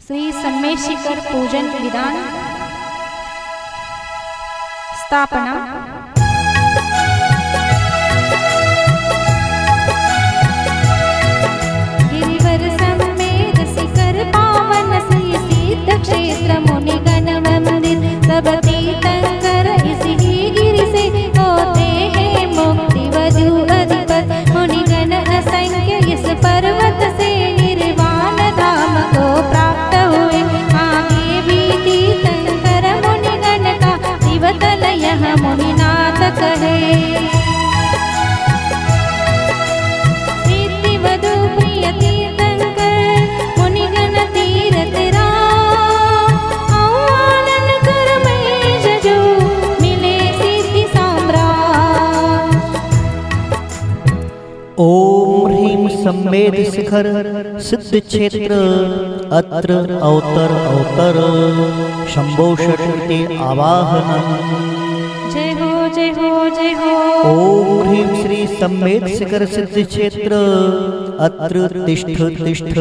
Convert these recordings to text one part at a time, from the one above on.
श्री सम्मेशिकर पूजन विधान। स्थापना। गिरिवर सम्मेद शिखर पावन श्री सिद्ध क्षेत्र मुनिगण मंदिर सब तीर्थंकर इसी गिरि से होते हैं मुक्ति वधु अधिपत मुनिगण असंख्य इस पर्वत से निर्वाण धाम को प्राप्त हुए। आगे भी तीर्थंकर मुनिगण का दिवतल यह मुनिनाथ कहे। सिद्धि वधु प्रिय तीर्थंकर मुनिगण तीरथ राम आह्वान कर महेश जो मिले सिद्धि सम्राट। ओम ह्रीं सम्मेद शिखर सिद्ध क्षेत्र अत्र अवतर अवतर शंभो षट्ते आवाहनम्। जय हो जय हो जय हो। ओम ह्रीं श्री सम्मेद शिखर सिद्ध क्षेत्र अत्र तिष्ठ तिष्ठ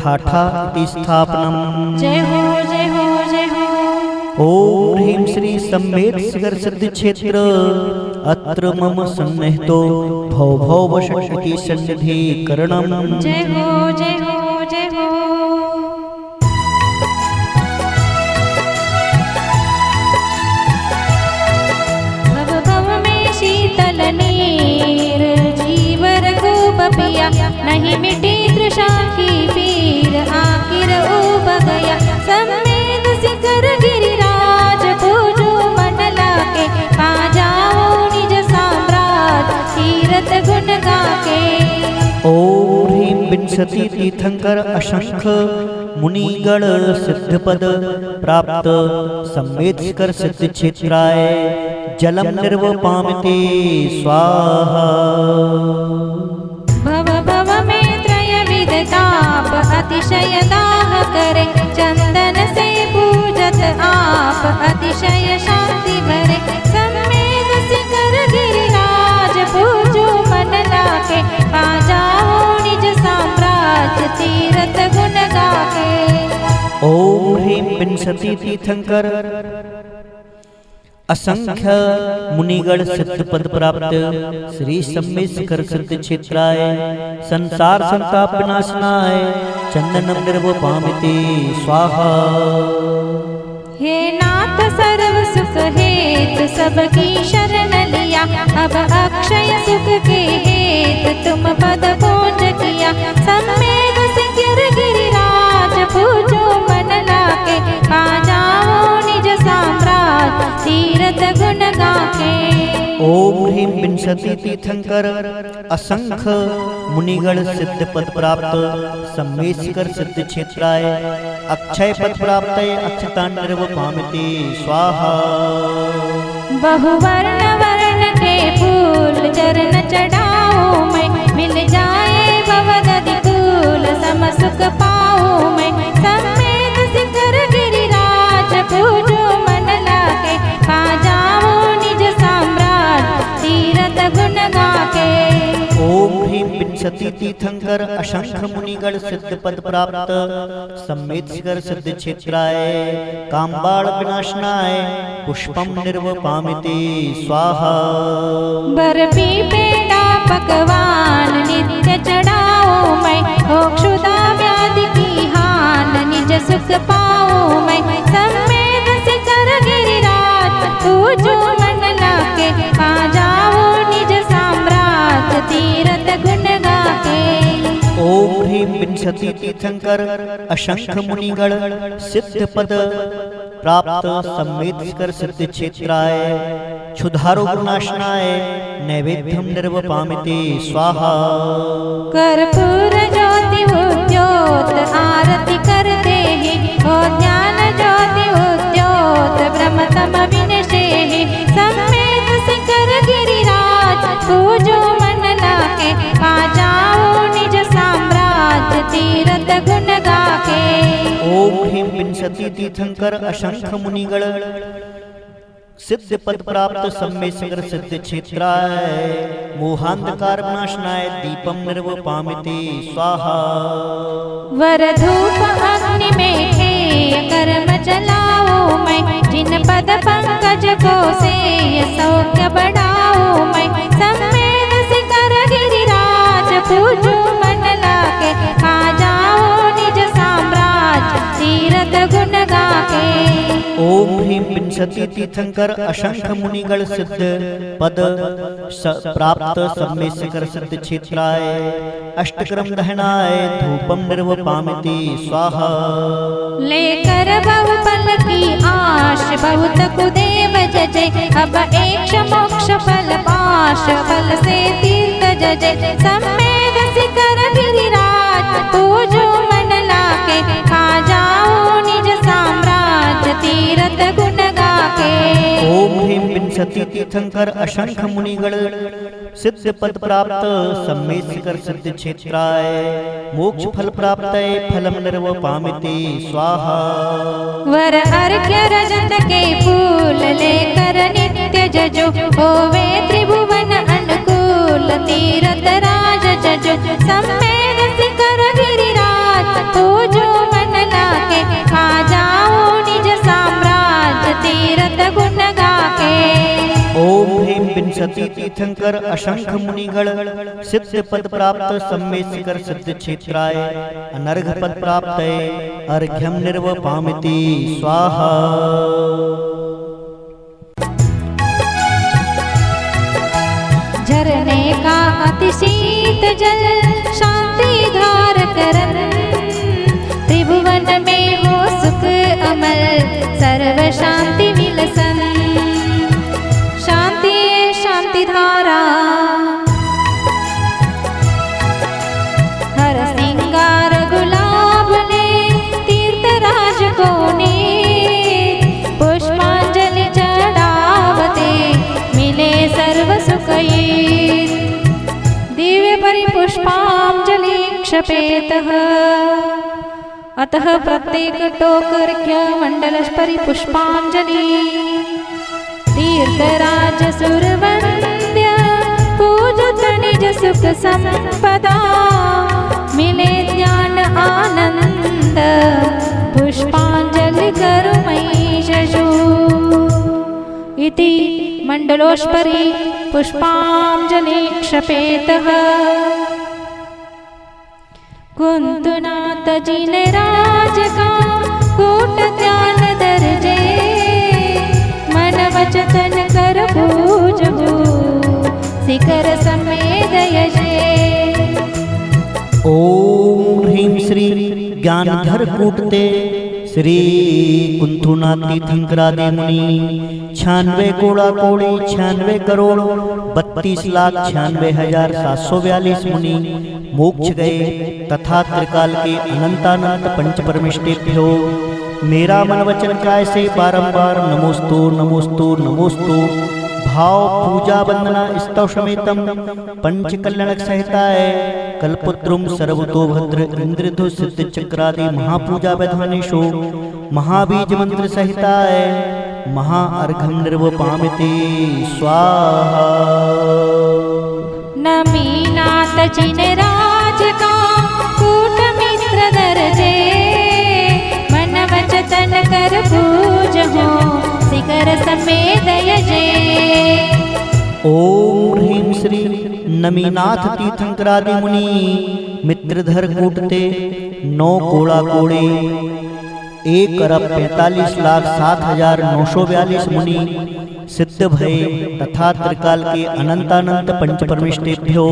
ठाठा इति स्थापनम्। जय हो जय हो जय हो। ओम ह्रीं श्री सम्मेद शिखर सिद्ध क्षेत्र अत्र मम सन्निहितो भव भव षट्ति सन्निधि करणम्। जय हो जय हो जय हो। भव भव में शीतल नीर जीवर को पिया नहीं मिटी तृषा की पीर आखिर उब गया। सम्मेद शिखर गिरिराज पूजो मन लाके पा जाओ निज साम्राज्य तीरथ गुण गाके। ओम ह्रीं विंशति तीर्थंकर असंख मुनिगण सिद्ध पद प्राप्त सम्मेद शिखर सिद्ध क्षेत्राय जलम निर्वपामिते स्वाहा। भव भव में त्रय विध ताप अतिशय दाह करे चंदन से पूजत आप अतिशय शांति भरे। सम्मेद शिखर गिरिराज पूजो मन लाके पा जाओ निज साम्राज्य तीरथ गुण गाके। ओम ह्रीं विंशति तीर्थंकर असंख्य मुनिगण सिद्ध पद प्राप्त श्री सम्मेद शिखर सिद्ध क्षेत्राय संसार संताप विनाशनाय चंदनम निर्वपामिते स्वाहा। हे नाथ सर्व सुख हेत सबकी शरण लिया अब अक्षय सुख के हेत तुम पद पूज किया। सम्मेद शिखर गिरिराज पूजो मन लाके पा जाओ निज साम्राज्य तीरथ गुण गाके। ओम ह्रीं विंशति तीर्थंकर असंख्य मुनिगण सिद्ध पद प्राप्त सम्मेद शिखर सिद्ध क्षेत्राय अक्षय पद प्राप्त अक्षतान निर्वपामिते स्वाहा। बहुवर्ण वर्ण के फूल चरण चढ़ाऊं मैं मिल जाए भवदधि कूल सम सुख पाऊं मैं। सम्मेद शिखर गिरिराज पूजो मन लाके पा जाओ निज साम्राज्य तीरथ गुण गाके। ओम ह्रीं विंशति तीर्थंकर असंख्य मुनिगण सिद्ध पद प्राप्त सम्मेद शिखर सिद्ध क्षेत्राय कामबाण विनाशनाय पुष्पम निर्वपामिते स्वाहा। बर्फी पेड़ा पकवान नित्य चढ़ाऊं मैं हो क्षुधा व्याधि की हान निज सुख पाऊं मैं। सम्मेद शिखर गिरिराज पूजो मन लाके पा जाओ निज साम्राज्य तीरथ गुण गाके। ओम ह्रीं विंशति तीर्थंकर असंख्य मुनिगण सिद्ध पद प्राप्त सम्मेद शिखर सिद्ध क्षेत्राय क्षुधारो विनाशनाय नैवेद्यम निर्वपामिते स्वाहा। कर्पूर ज्योति उद्योत आरती करते हैं हो ज्ञान ज्योति उद्योत ब्रह्मतम विनशे। सम्मेद शिखर गिरिराज पूजो मन लाके पा जाओ निज साम्राज्य तीरथ गुण गाके। ओम ह्रीं विंशति तीर्थंकर असंख्य मुनिगण सिद्ध पद प्राप्त सम्मेद शिखर सिद्ध क्षेत्राय मोहांधकार विनाशनाय दीपम निर्वपामिते स्वाहा। वर धूप अग्नि में पद पंकज को से सौख्य बढ़ाओ मैं सम्मेद शिखर गिरिराज पूजो मन लाके खा जाओ निज साम्राज्य तीरथ गुण गाके। ओम ह्रीं विंशति तीर्थंकर असंख्य मुनिगण सिद्ध पद प्राप्त सम्मे शिखर सिद्ध क्षेत्राय अष्टक्रम दहनाय धूपम निर्वपामिति स्वाहा। लेकर बहुफल की आश बहुत कुदेव जजै अब एक मोक्ष फल पाश फल से तीर्थ जजै सम्मेद शिखर गिरिराज पूजो मन लाके खा जाओ निज साम्राज्य तीरथ गुण गाके। ओम ह्रीं विंशति तीर्थंकर असंख्य मुनिगण सिद्ध पद प्राप्त सम्मे शिखर सिद्ध क्षेत्राय मोक्ष फल प्राप्त फलम निर्वपामिति स्वाहा। वर अर्घ्य रजत के फूल लेकर नित्य जजो होवे त्रिभुवन अनुकूल तीरथ राज जजो सम्मेद शिखर गिरिराज पूजो मन लाके खा जाओ निज साम्राज्य तीरथ गुण गाके। ओम ह्रीं विंशति तीर्थंकर असंख्य मुनिगण सिद्ध पद प्राप्त सम्मे शिखर सिद्ध क्षेत्राय अनर्घ पद प्राप्त अर्घ्यम निर्वपामिति स्वाहा। झरने का अति शीत जल शांति धार करन त्रिभुवन में हो सुख अमल सर्व शांति विलसन शांति शांति धारा। हर सिंगार गुलाब ने तीर्थराज को ने पुष्पांजलि चढ़ावते मिले सर्व सुखये दिव्य परिपुष्पांजलि क्षपेतः अतः प्रत्येक टोकर्घ्य मंडलश परिपुष्पांजलि तीर्थराज सुरवंद्य पूजत निज सुख संपदा मिले ज्ञान आनंद पुष्पांजलि करो महिषशु इति मंडलोष्परि पुष्पांजलि क्षपेतः। कुंतुनाथ जिन राज का कूट ध्यान दर्जे मन वचन कर पूजो शिखर समेत यजे। ओम ह्रीं श्री ज्ञानधर कूटते श्री कुंथुनाथ तीर्थंकरादि मुनि 96 कोड़ा कोड़ी 96 करोड़ 32,96,742 मुनि मोक्ष गए तथा त्रिकाल के अनंतानंत पंच परमेष्ठेभ्यो मेरा मन वचन काय से बारंबार नमोस्तु नमोस्तु नमोस्तु भाव पूजा वंदना स्तव समेतम पंच कल्याणक सहिताय कल्पद्रुम सर्वतो भद्र इंद्रधु सिद्ध चक्रादि महापूजा विधानेषु महाबीज मंत्र सहिताय महाअर्घम निर्वपामिति स्वाहा। नमीनाथ जिन राज का कूट मित्र दर्जे मन वचन कर पूजो शिखर समेत यजे। ओम ह्रीं श्री नमीनाथ तीर्थंकरादि मुनि मित्रधर कूटते 9 कोड़ा कोड़े 1,45,07,942 मुनि सिद्ध भय तथा त्रिकाल के अनंतानंत पंच परमेष्ठेभ्यो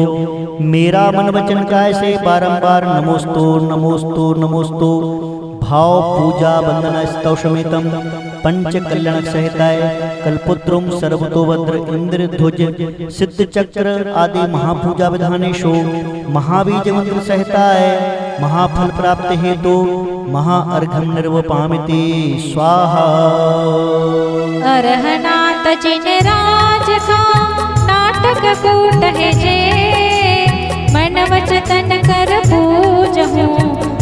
मेरा मन वचन काय से बारंबार नमोस्तु नमोस्तु नमोस्तु भाव पूजा वंदना स्तव समेतम पंच कल्याणक सहिताय कल्पद्रुम सर्वतोभद्र इंद्र ध्वज सिद्ध चक्र आदि महापूजा विधानेषु महाबीज मंत्र सहिताय महाफल प्राप्त हेतु महाअर्घम निर्वपामिति स्वाहा। अरहनाथ जिन राज का नाटक कूट है जे मन वचन कर पूजो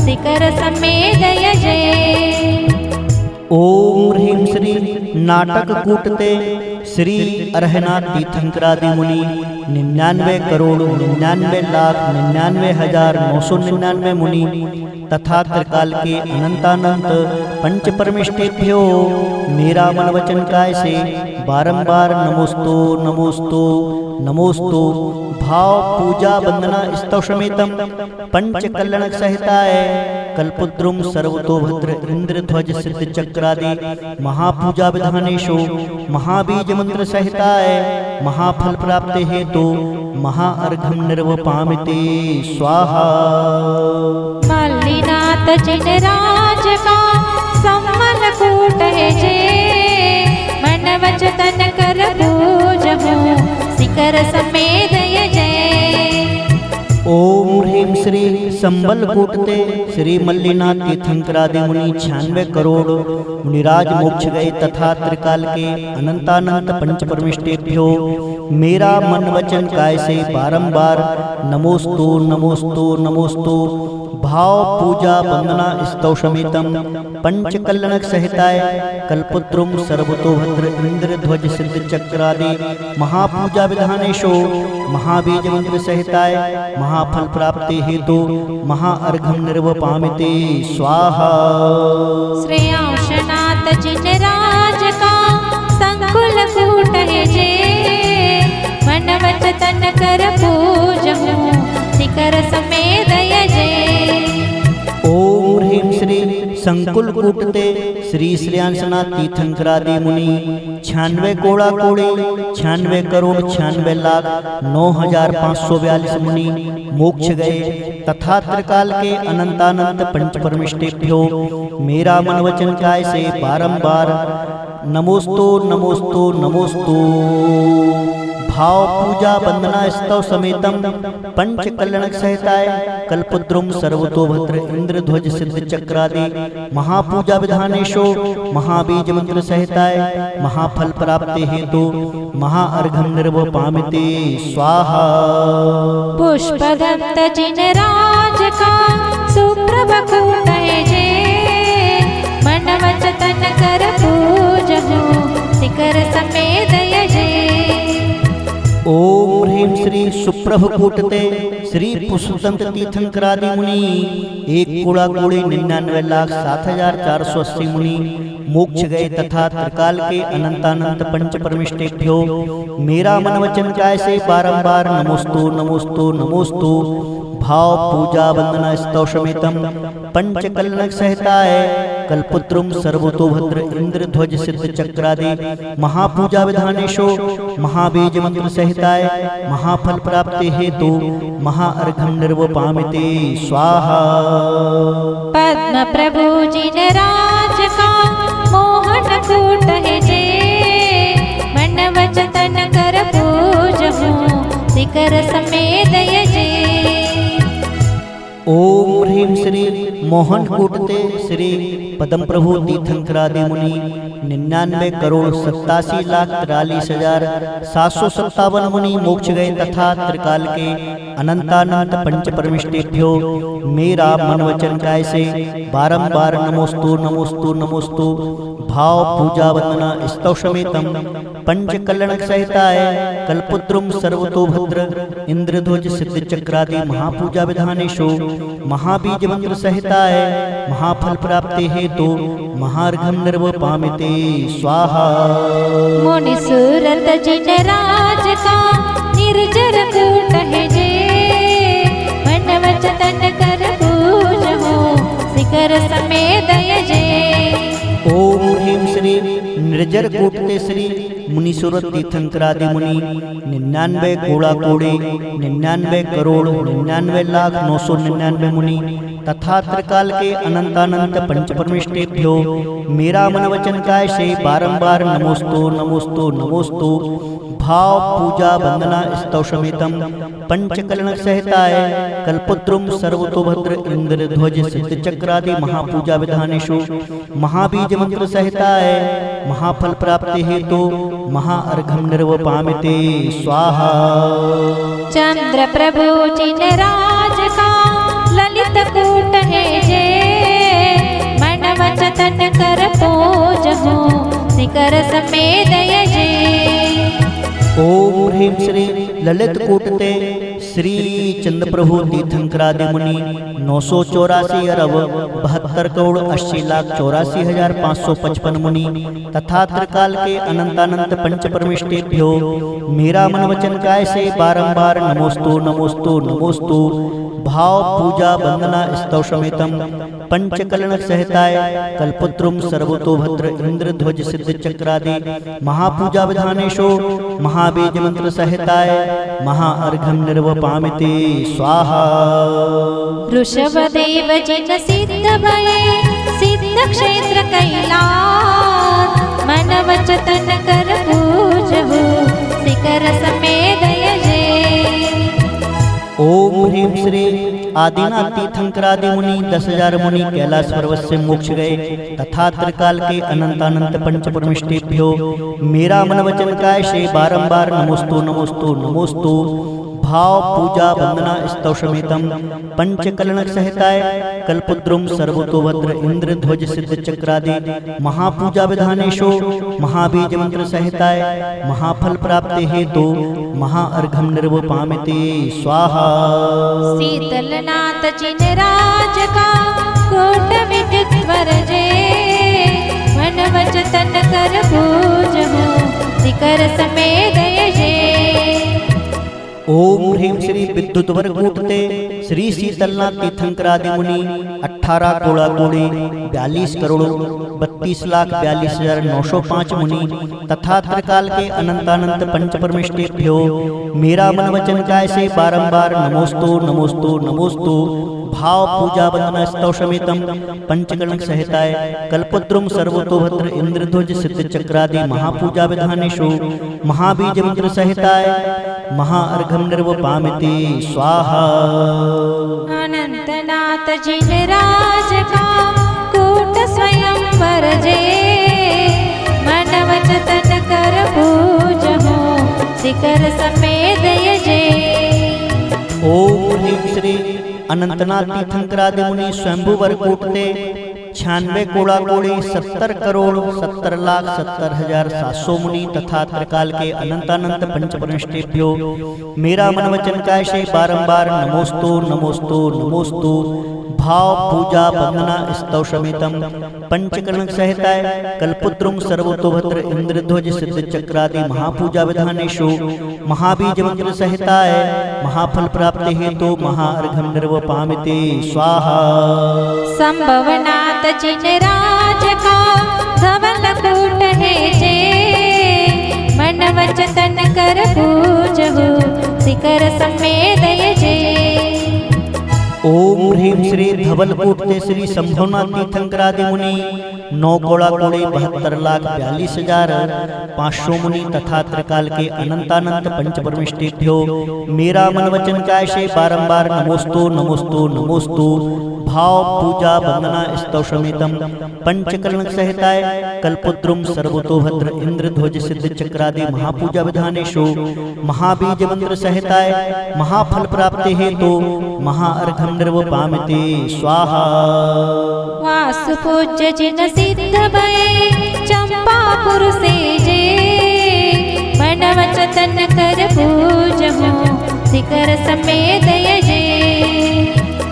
शिखर समेत यजे। ओम ह्रीं श्री नाटक कूटते श्री अरहनाथ तीर्थंकरादि मुनि 99 करोड़ 99,99,999 मुनि तथा त्रिकाल के अनंतानंत पंच परमिष्टेभ्यो मेरा मन वचन काय से बारंबार नमोस्तु नमोस्तु नमोस्तु भाव पूजा वंदना स्तव समेतम पंच कल्याणक सहिताय कल्पद्रुम सर्वतोभद्र इंद्रध्वज सिद्ध चक्रादि महापूजा विधानेषु महाबीज मंत्र सहिताय महाफल प्राप्ति हेतु महाअर्घम निर्वपामिते स्वाहा। मल्लिनाथ जिनराज का सम्मन कूट है जे मन वचन कर पूजहु शिखर समेत जय। ओम ह्रीं श्री संबल कूटते श्री मल्लिनाथ तीर्थंकरादि मुनि 96 करोड़ मुनिराज मोक्ष गए तथा त्रिकाल के अनंतानंत पंच परमिष्टेभ्यो मेरा मन वचन काय से बारंबार नमोस्तु नमोस्तु नमोस्तु भाव पूजा वंदना स्तव समेतम पंच कल्याणक सहिताय कल्पद्रुम सर्वतोभद्र इंद्रध्वज सिद्ध चक्रादि महापूजा विधानेषु महाबीज मंत्र सहिताय महाफल प्राप्ति हेतु महाअर्घम निर्वपामिते स्वाहा। श्रेयांशनाथ जिनराज का संकुल कूट है जे मन वचन कर पूजहु शिखर समेत जय। ओम ह्रीं श्री संकुल कूटते श्री श्रेयांसनाथ तीर्थंकरादि मुनि 96 कोड़ा कोड़े 96 करोड़ 96 लाख 9,542 मुनि मोक्ष गए तथा त्रिकाल के अनंतानंत पंच परमिष्टेभ्यो मेरा मन वचन काय से बारंबार नमोस्तु नमोस्तु नमोस्तु भाव पूजा वंदना स्तव समेतम पंच कल्याणक सहिताय कल्पद्रुम सर्वतोभद्र इंद्रध्वज सिद्ध चक्रादि महापूजा विधानेषु महाबीज मंत्र सहिताय महाफल प्राप्ति हेतु महाअर्घम निर्वपामिते स्वाहा। पुष्पदत्त जिनराज का सुप्रभ कूट है जे मन वचन कर पूजहु शिखर समेत जय। ओम ह्रीं श्री सुप्रभ कूटते श्री पुष्पदंत तीर्थंकरादि मुनि 1 कोड़ा कोड़ी 99,07,480 मुनि मोक्ष गए तथा त्रिकाल के अनंतानंत पंच परमिष्टेभ्यो मेरा मन वचन काय से बारंबार नमोस्तु नमोस्तु नमोस्तु भाव पूजा वंदना स्तव समेतम पंच कल्याणक सहिताय कल्पद्रुम सर्वतोभद्र इंद्रध्वज सिद्ध चक्रादि महापूजा विधानेषु महाबीज मंत्र सहिताय महाफल प्राप्ति हेतु महाअर्घम निर्वपामिते स्वाहा। पद्म प्रभु जिनराज का मोहन कूट है जे मन वचन कर पूजहु शिखर समेत जय। ओम ह्रीं श्री मोहन कूटते श्री पद्म प्रभु तीर्थंकरादि मुनि 99 करोड़ 87,43,757 मुनि मोक्ष गए तथा त्रिकाल के अनंतानंत पंच परमिष्टेभ्यो मेरा मन वचन काय से बारंबार नमोस्तु नमोस्तु नमोस्तु भाव पूजा वंदना स्तव समेतम पंच कल्याणक सहिताय कल्पद्रुम सर्वतोभद्र इंद्रध्वज सिद्ध चक्रादि महापूजा विधानेषु महाबीज मंत्र सहिताय महाफल प्राप्ति हेतु महार्घम निर्वपामिते स्वाहा। मुनि सूरत जिनराज का निर्जर कूट है जे मन वचन कर पूजहु शिखर समेत जय। ओम ह्रीं श्री निर्जर कूटते श्री मुनीश्वर तीर्थंकरादि मुनि 99 कोड़ा कोड़े 99 करोड़ 99 लाख 999 मुनि तथा त्रिकाल के अनंतानंत पंच परमिष्टेभ्यो मेरा मन वचन काय से बारंबार नमोस्तु नमोस्तु नमोस्तु भाव पूजा वंदना स्तव समेतम पंच कल्याणक सहिताय कल्पद्रुम सर्वतोभद्र इंद्रध्वज सिद्ध चक्रादि महापूजा विधानेषु महाबीज मंत्र सहिताय महाफल प्राप्ति हेतु महाअर्घम निर्वपामिते स्वाहा। चंद्र प्रभु जिनराज का ललित कूट है जे मन वचन कर पूजहु शिखर समेत जय। ओम ह्रीं श्री ललित कूटते श्री चंद्रप्रभु तीर्थंकरादि मुनि 984 अरब 72 करोड़ 80 लाख 84,555 मुनि तथा त्रिकाल के अनंतानंत पंच परमेष्ठेभ्यो मेरा मन वचन काय से बारंबार नमोस्तु नमोस्तु नमोस्तु भाव पूजा वंदना स्तव समेतम पंचकलनक सहिताय कल्पत्रुम सर्वतोभद्र इंद्रध्वज सिद्ध चक्रादि महापूजा विधानेशो महाबीज मंत्र सहिताय महाअर्घम निर्वपामिति स्वाहा। ऋषभदेव जिन सिद्ध भये सिद्ध क्षेत्र कैलास मन वचन कर पूजहु शिखर समेत जय। ओम ह्रीं श्री आदिनाथ तीर्थंकरादि मुनि 10,000 मुनि कैलाश पर्वत से मोक्ष गए तथा त्रिकाल के अनंतानंत पंच परमेष्ठेभ्यो मेरा मन वचन काय से बारंबार नमोस्तु नमोस्तु नमोस्तु भाव पूजा वंदना स्तव समेतम पंचकलनक सहिताय कल्पद्रुम सर्वतोभद्र इंद्रध्वज सिद्ध चक्रादि महापूजा विधानेशो महाबीज मंत्र सहिताय महाफल प्राप्ति हेतु महाअर्घम निर्वपामिति स्वाहा। शीतलनाथ जिन राज का कोट विदित वरजे मन वचन कर पूजहु शिखर समेत जय। ओम ह्रीं श्री विद्युत वरकूटते श्री शीतलनाथ तीर्थंकरादि मुनि 18 कोड़ा कोड़ी 42 करोड़ 32,42,905 मुनि तथा त्रिकाल के अनंतानंत पंच परमेष्ठेभ्यो मेरा मन वचन काय से बारंबार नमोस्तु नमोस्तु नमोस्तु भाव पूजा वंदना स्तव समेतम पंचकलनक सहिताय कल्पद्रुम सर्वतोभद्र इंद्रध्वज सिद्ध चक्रादि महापूजा विधानेशु महाबीज मंत्र सहिताय महाअर्घम निर्वपामिति स्वाहा। अनंतनाथ जिन राज का कूट स्वयं वरजे मन वचन कर पूजहु शिखर समेत जय। ओम ह्रीं श्री अनंतनाथ तीर्थंकरादि मुनि स्वयंभू वरकूटते 96 कोड़ा कोड़ी 70 करोड़ 70,70,700 मुनि तथा त्रिकाल के अनंतानंत पंच परमेष्ठेभ्यो मेरा मन वचन काय से बारंबार नमोस्तु नमोस्तु नमोस्तु भाव पूजा वंदना स्तव समेतम पंचकलनक सहिताय कल्पद्रुम सर्वतोभद्र इंद्रध्वज सिद्ध चक्रादि महापूजा विधानेशु महाबीज मंत्र सहिताय महाफल प्राप्ति हेतु महाअर्घम निर्वपामिति स्वाहा। संभवनाथ जिन राज का धवल कूट है जे मन वचन कर पूजहु शिखर समेत जय। ओम ह्रीं श्री धवलकूटते श्री संभवनाथ तीर्थंकरादि मुनि 9 कोड़ा कोड़ी 72,42,500 मुनि तथा त्रिकाल के अनंतानंत पंच परमेष्ठेभ्यो मेरा मन वचन काय से बारंबार नमोस्तु नमोस्तु नमोस्तु भाव पूजा वंदना स्तव समेतम पंचकलनक सहिताय कल्पद्रुम सर्वतोभद्र इंद्रध्वज सिद्ध चक्रादि महापूजा विधानेशु महाबीज मंत्र सहिताय महाफल प्राप्ति हेतु महाअर्घम निर्वपामिति स्वाहा। वासु पूज्य जिन सिद्ध भये चंपापुर से जे मन वचन कर पूजहु शिखर समेत जय।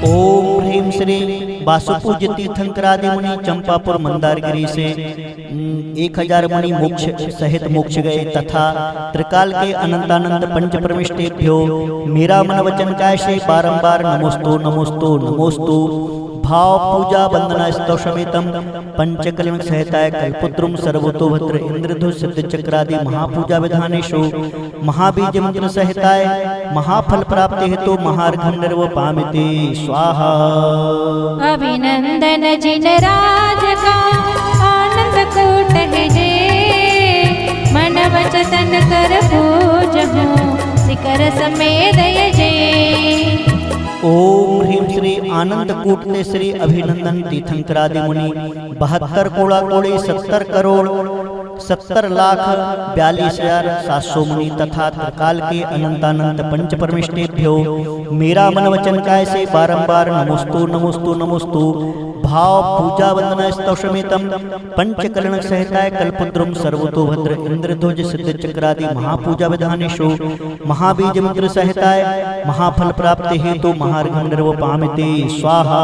ओम ह्रीं श्री वासुपूज्य तीर्थंकरादि मुनि चंपापुर मंदारगिरी से 1000 मुनि मोक्ष सहित मोक्ष गए तथा त्रिकाल के अनंतानंत पंच परमेष्ठेभ्यो मेरा मन वचन काय से बारंबार नमोस्तु नमोस्तु नमोस्तु भाव पूजा वंदना स्तव समेतम पंचकलनक सहिताय कल्पद्रुम सर्वतोभद्र इंद्रध्वज सिद्ध चक्रादि महापूजा विधानेशु महाबीज मंत्र सहिताय महाफल प्राप्ति हेतु महाअर्घम निर्वपामिति स्वाहा। अभिनंदन जिन राज का आनंद कूट है जे मन वचन कर पूजहु शिखर समेत जय। ओम ह्रीं श्री आनंद कूटते श्री अभिनंदन तीर्थंकरादि मुनि 72 कोड़ा कोड़ी 70 करोड़ 70,42,700 मुनि तथा त्रिकाल के अनंतानंत पंच परमेष्ठेभ्यो मेरा मन वचन काय से बारंबार नमोस्तु नमोस्तु नमोस्तु भाव पूजा वंदना स्तौषमेतम पंचकर्ण सहिताय कल्पद्रुम सर्वतोभद्र इंद्रध्वज सिद्ध चक्रादि महापूजा विधानेषु महाबीज मंत्र सहिताय महाफल प्राप्ति हेतु महार्घं निर्वपामिते स्वाहा।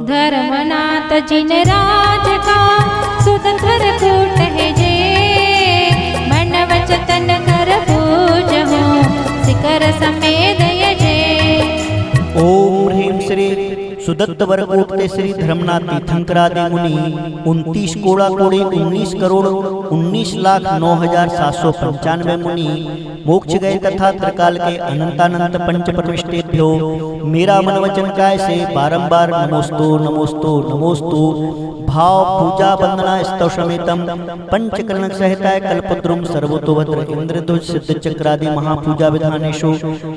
धर्मनाथ जिन राज का सुधर कूट है जे मन वचन कर पूज हो शिखर समेत यजे। ओम ह्रीं श्री सुदत्त वरकोटते श्री धर्मनाथ तीर्थंकरादि मुनि 29 कोड़ा कोड़े 19 करोड़ 19,09,795 मुनि मोक्ष गए तथा त्रिकाल के अनंतानंत पंच परमिष्टेभ्यो मेरा मन वचन काय से बारंबार नमोस्तु नमोस्तु नमोस्तु। भाव पूजा वंदना स्तौषमेतम पंचकर्ण सहिताय कल्पद्रुम सर्वतोभद्र इंद्रध्वज सिद्ध चक्रादि महापूजा विधानेषु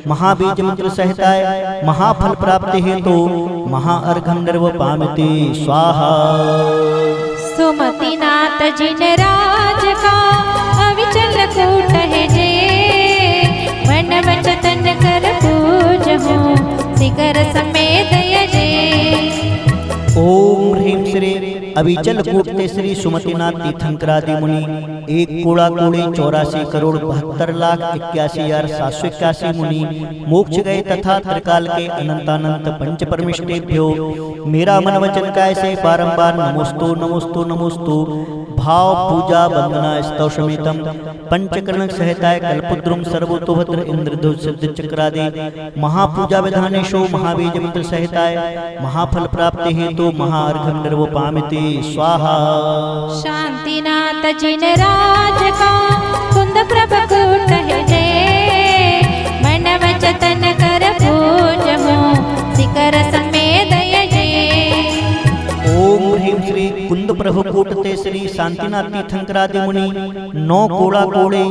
महाबीज मंत्र सहिताय महाफल प्राप्ति हेतु महाअर्घं निर्वपामिते स्वाहा। सुमतिनाथ जिन राज का अविचल कूट है जे मन वचन कर पूज हो शिखर समेत यजे। ओम ह्रीं श्री अविचल कूटते श्री सुमतिनाथ तीर्थंकरादि मुनि 1 कोड़ा कोड़े 84 करोड़ 72,81,781 मुनि मोक्ष गए तथा त्रिकाल के अनंतानंत पंच परमिष्टेभ्यो मेरा मन वचन काय से बारंबार नमोस्तु नमोस्तु नमोस्तु। भाव पूजा वंदना स्तौषमेतम पंचकर्ण सहिताय कल्पद्रुम सर्वतोभद्र इंद्रध्वज सिद्ध चक्रादि महापूजा विधानेषु महाबीज मंत्र सहिताय महाफल प्राप्ति हेतु महाअर्घं निर्वपामिते स्वाहा। शांतिनाथ जिन राज का कुंद प्रभ कूट है जे मन वचन कर पूज हो शिखर समेत यजे। ओम ह्रीं श्री कुंद प्रभु कूटते श्री शांतिनाथ तीर्थंकरादि मुनि 9 कोड़ा कोड़े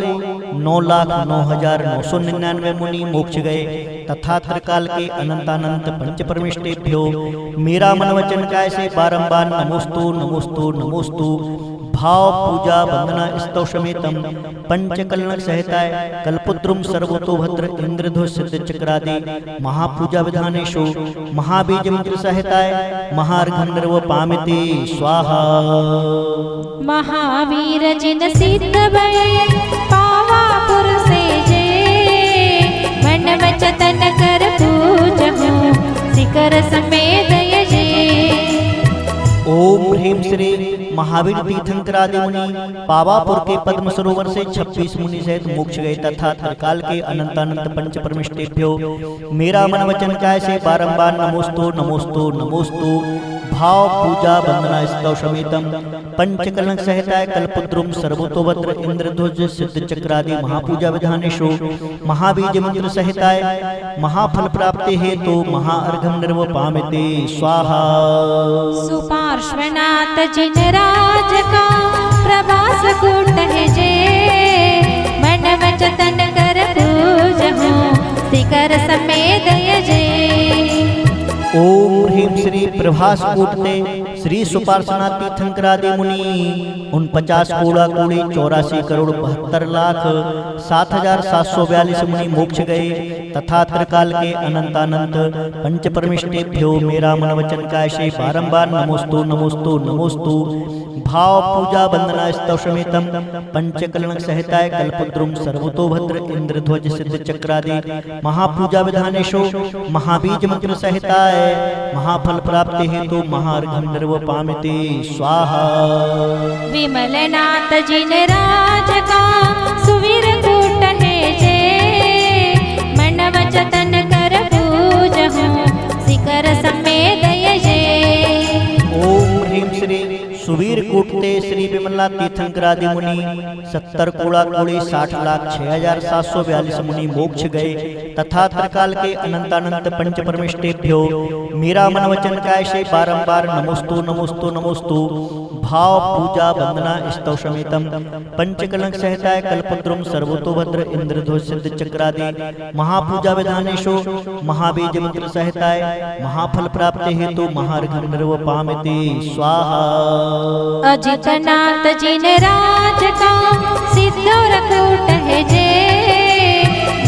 9,09,999 मुनि मोक्ष गए तथा त्रिकाल के अनंतानंत पंच परमिष्टेभ्यो मेरा मन वचन काय से बारंबार नमोस्तु नमोस्तु नमोस्तु। भाव पूजा वंदना स्तौषमेतम पंचकर्ण सहिताय कल्पद्रुम सर्वतोभद्र इंद्रध्वज सिद्ध चक्रादि महापूजा विधानेषु महाबीज मंत्र सहिताय महार्घं निर्वपामिते स्वाहा। महावीर जिन सिद्ध भय पावापुर से जे मन वचन कर पूज हो शिखर समेत यजे। ओम ह्रीं श्री महावीर तीर्थंकरादि मुनि पावापुर के पद्म सरोवर से 26 मुनि सहित मोक्ष गए तथा त्रिकाल के अनंतानंत पंच परमिष्टेभ्यो मेरा मन वचन काय से बारंबार नमोस्तु नमोस्तु नमोस्तु। भाव पूजा वंदना स्तौषमेतम पंचकर्ण सहिताय कल्पद्रुम सर्वतोभद्र इंद्रध्वज सिद्ध चक्रादि महापूजा विधानेषु महाबीज मंत्र सहिताय महाफल प्राप्ति हेतु महाअर्घं निर्वपामिते स्वाहा। सुपार्श्वनाथ जिन राज का प्रभास कूट है जे मन वचन कर पूज हो शिखर समेत यजे। ओम ह्रीं श्री प्रभास कूटते श्री सुपार्श्वनाथ तीर्थंकरादि मुनि 49 कोड़ा कोड़े 84 करोड़ 72,07,742 मुनि मोक्ष गए तथा त्रिकाल के अनंतानंत पंच परमिष्टेभ्यो मेरा मन वचन काय से बारंबार नमोस्तु नमोस्तु नमोस्तु। भाव पूजा वंदना स्तौषमेतम पंचकर्ण सहिताय कल्पद्रुम सर्वतोभद्र इंद्रध्वज सिद्ध चक्रादि महापूजा विधानेषु महाबीज मंत्र सहिताय महाफल प्राप्ति हेतु महार्घं निर्वपामिते स्वाहा। विमलनाथ जिन राज का सुवीर कूट है जे मन वचन कर पूज हो शिखर समेत यजे। ओम ह्रीं श्री सुवीर कूटते श्री विमलनाथ तीर्थंकरादि मुनि 70 कोड़ा कोड़े 60,06,742 मुनि मोक्ष गए तथा त्रिकाल के अनंतानंत पंच परमिष्टेभ्यो मेरा मन वचन काय से बारंबार नमोस्तु नमोस्तु नमोस्तु। भाव पूजा वंदना स्तौषमेतम पंचकर्ण सहिताय कल्पद्रुम सर्वतोभद्र इंद्रध्वज सिद्ध चक्रादि महापूजा विधानेषु महाबीज मंत्र सहिताय महाफल प्राप्ति हेतु महार्घं निर्वपामिते स्वाहा। अजितनाथ जिन राज का सिद्धौर कूट है जे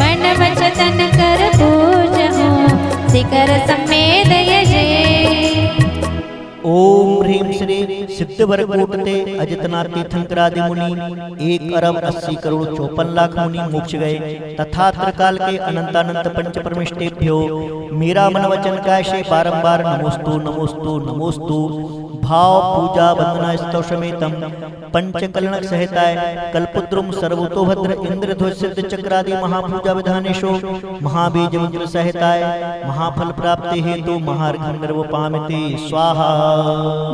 मन वचन कर पूज हो शिखर समेत यजे। ओम ह्रीं श्री सिद्धवर कूटते अजितना तीर्थंकरादि मुनि 1,80,54,00,000 मुनि मोक्ष गए तथा त्रिकाल के अनंतानंत पंच परमिष्टेभ्यो मेरा मन वचन काय से बारंबार नमोस्तु नमोस्तु नमोस्तु भाव पूजा वंदना स्तव समेतम पंचकलनक सहिताय कल्पद्रुम सर्वतोभद्र इंद्रध्वज सिद्ध चक्रादि महापूजा विधानेशो महाबीज मंत्र सहिताय महाफल प्राप्ति हेतु महार्घ पामिते स्वाहा।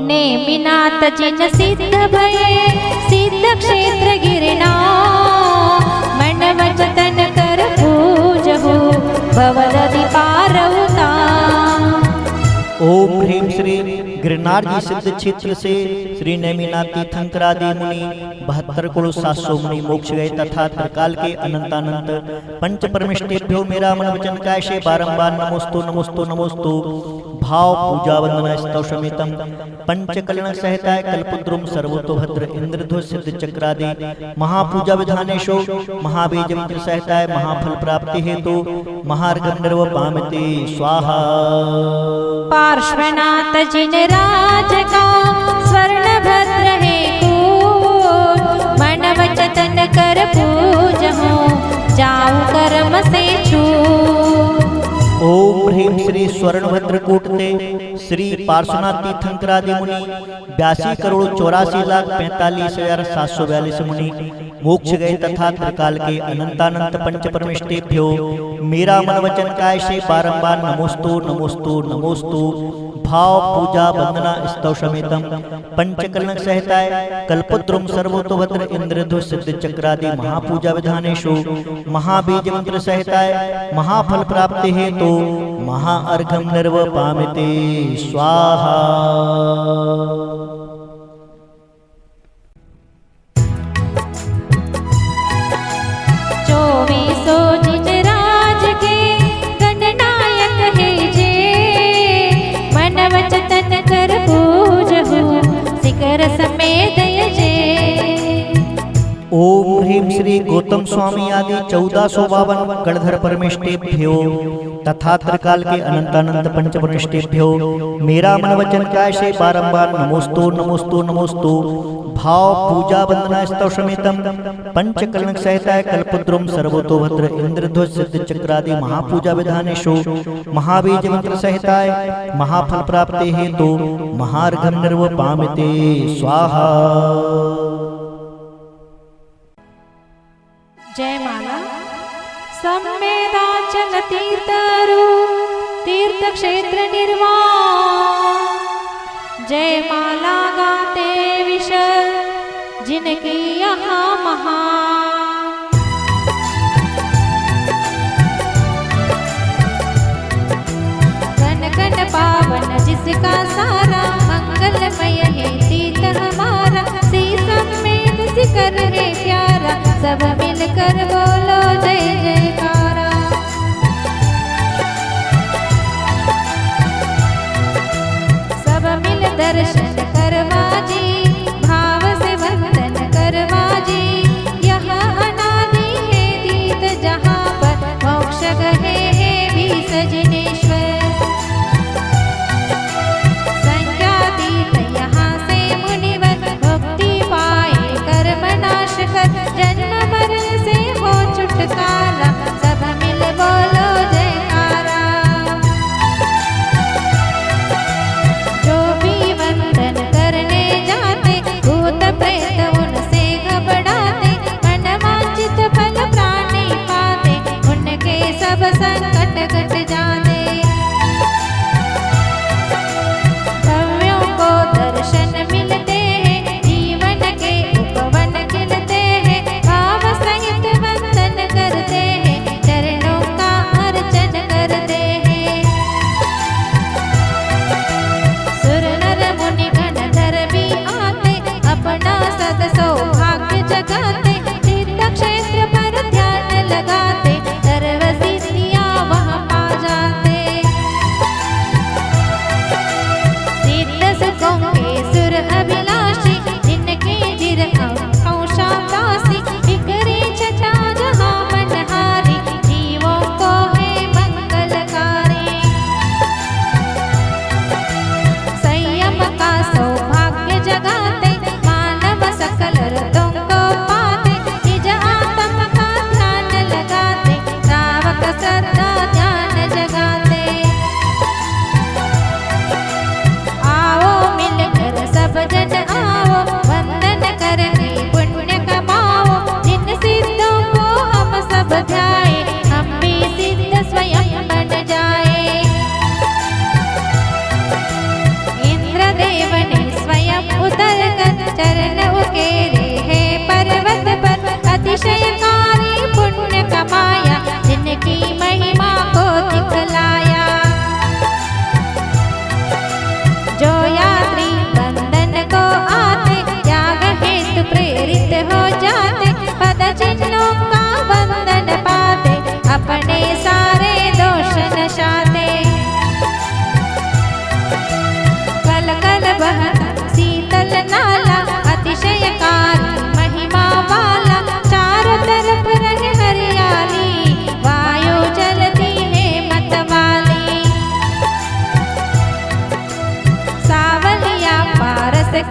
नेमिनाथ जिन सिद्ध भये सिद्ध क्षेत्र गिरना मन वचन कर पूजहु भवदधि पारवता। ओम ह्रीं श्री गिरनार जी सिद्ध क्षेत्र से श्री नेमिनाथ तीर्थंकरादि मुनि 72 करोड़ 700 मुनि मोक्ष गए तथा त्रिकाल के अनंतानंत पंच परमिष्टेभ्यो मेरा मन वचन काय से बारंबार नमोस्तु नमोस्तु नमोस्तु भाव पूजा वंदना स्तव समेतम पंचकलनक सहिताय कल्पद्रुम सर्वतोभद्र इंद्रध्वज सिद्ध चक्रादि महापूजा विधानेशो महाबीज मंत्र सहिताय महाफल प्राप्ति हेतु महार्घ पामिते स्वाहा। पार्श्वनाथ जिन राज का स्वर्ण भद्र है को मन वचन कर पूजहु जाऊं कर्म से छू। ओम ह्रीं श्री स्वर्णभद्र कूटते श्री पार्श्वनाथ तीर्थंकरादि मुनि 82,84,45,742 मुनि मोक्ष गए तथा त्रिकाल के अनंतानंत पंच परमिष्टेभ्यो मेरा मन वचन काय से बारंबार नमोस्तु नमोस्तु नमोस्तु भाव पूजा वंदना स्तव समेतम पंचकलनक सहिताय कल्पद्रुम सर्वतोभद्र इंद्रध्वज सिद्ध चक्रादि महापूजा विधानेशु महाबीज मंत्र सहिताय महाफल प्राप्ति हेतु महाअर्घम निर्वपामिते स्वाहा। चौबीसों जिन राज के गणनायक है जे मन वचन कर पूजहु शिखर समेत जे। ओम ह्रीं श्री गौतम स्वामी आदि 1452 गणधर परमेष्टेभ्यो तथा त्रिकाल के अनंतानंत पंच परमेष्टेभ्यो मेरा मन वचन काय से बारंबार नमोस्तु नमोस्तु नमोस्तु भाव पूजा वंदना स्तव समेतम पंचकलनक सहिताय कल्पद्रुम सर्वतोभद्र इंद्रध्वज सिद्ध चक्रादि महापूजा विधानेशु महाबीज मंत्र सहिताय महाफल प्राप्ति हेतु महार्घम निर्वपामिते स्वाहा। जय माला सम्मेदाचल तीर्थरु तीर्थ क्षेत्र निर्वाण जय माला गाते विशल जिनकी यहाँ महान। कन कन पावन जिसका सारा मंगलमय है तीर्थ हमारा सी सम्मेद शिखर है प्यारा सब मिलकर बोलो जय जयकारा। सब मिल दर्शन करवा जी भाव से वंदन करवा जी यह अनादि है तीर्थ जहाँ पर मोक्ष गहे है भी सजनेश्वर। संज्ञातीत यहाँ से मुनिवर मुक्ति पाए कर्म नाश कर जन्म मरण से हो छुटकारा सब मिल बोलो जयकारा। जो भी वंदन करने जाता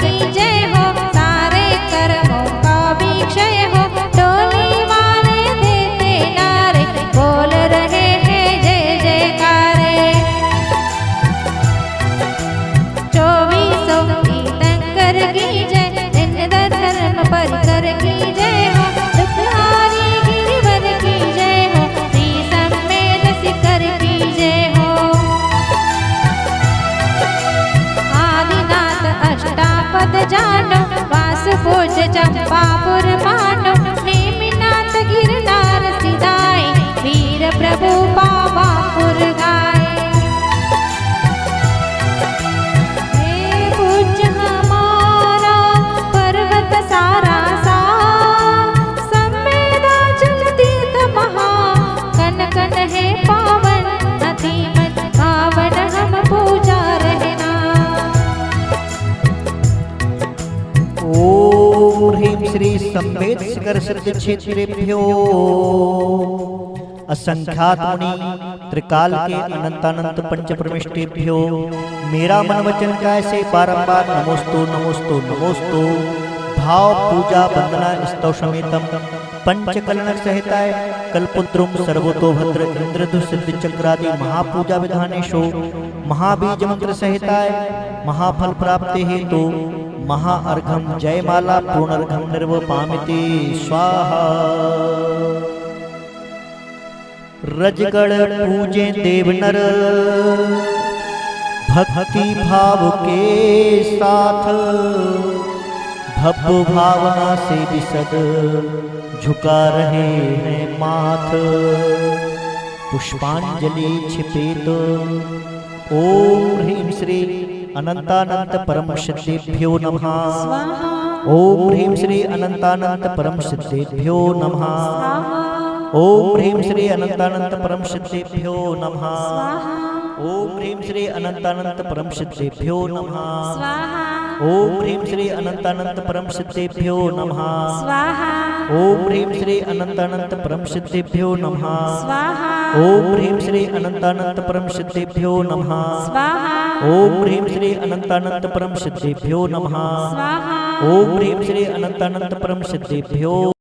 की जय हो, सारे कर्मों का भी क्षय हो। टोली वाले देते नारे, बोल रहे हैं जय जयकारे। 2400 तीर्थंकर की जय, दिन धर्म परिकर की जय हो। दुखहारी गिरिवर की जय हो, श्री सम्मेद शिखर की जय हो। आदिनाथ अष्टापद जानो, वास पूज्य चंपापुर मानो। नेमिनाथ गिरनार सिधाए, वीर प्रभु पावापुर गाए। हे पूज्य हमारा पर्वत सारा सा, संवेदाचल तीर्थ महा। कन कन है पावन, अति मन पावन हम पूजा रहना। ओम ह्रीं श्री सम्मेद शिखर सिद्ध क्षेत्रेभ्यो असंख्यात मुनि त्रिकाल के अनंतानंत पंच परमेष्ठेभ्यो मेरा मन वचन काय से बारंबार नमोस्तु नमोस्तु नमोस्तु। भाव पूजा वंदना स्तव समेतम पंचकलनक सहिताय कल्पद्रुम सर्वतोभद्र इंद्रधु सिद्ध चक्रादि महापूजा विधानेशो महाबीज मंत्र सहिताय महाफल प्राप्ति हेतु महाअर्घम जयमाला पूर्णर्घम निर्वपामिति स्वाहा। रजगढ़ पूजे देवनर भक्ति भाव के साथ, भव्य भावना से विशद झुका रहे हैं माथ। पुष्पांजलि छिपेत ओम ह्रीं श्री अनंतानंत परम सिद्धेभ्यो नमः। ओम ह्रीं श्री अनंतानंत परम सिद्धेभ्यो नमः। ओम ह्रीं श्री अनंतानंत परम सिद्धेभ्यो नमः। ओम ह्रीं श्री अनंतानंत परम सिद्धेभ्यो नमः। ओम ह्रीं श्री अनंतानंत परम सिद्धेभ्यो नमः। ओम ह्रीं श्री अनंतानंत परम सिद्धेभ्यो नमः। ओम ह्रीं श्री अनंतानंत परम सिद्धेभ्यो नमः। ओम ह्रीं श्री अनंतानंत परम सिद्धेभ्यो नमः। ओम ह्रीं श्री अनंतानंत परम सिद्धेभ्यो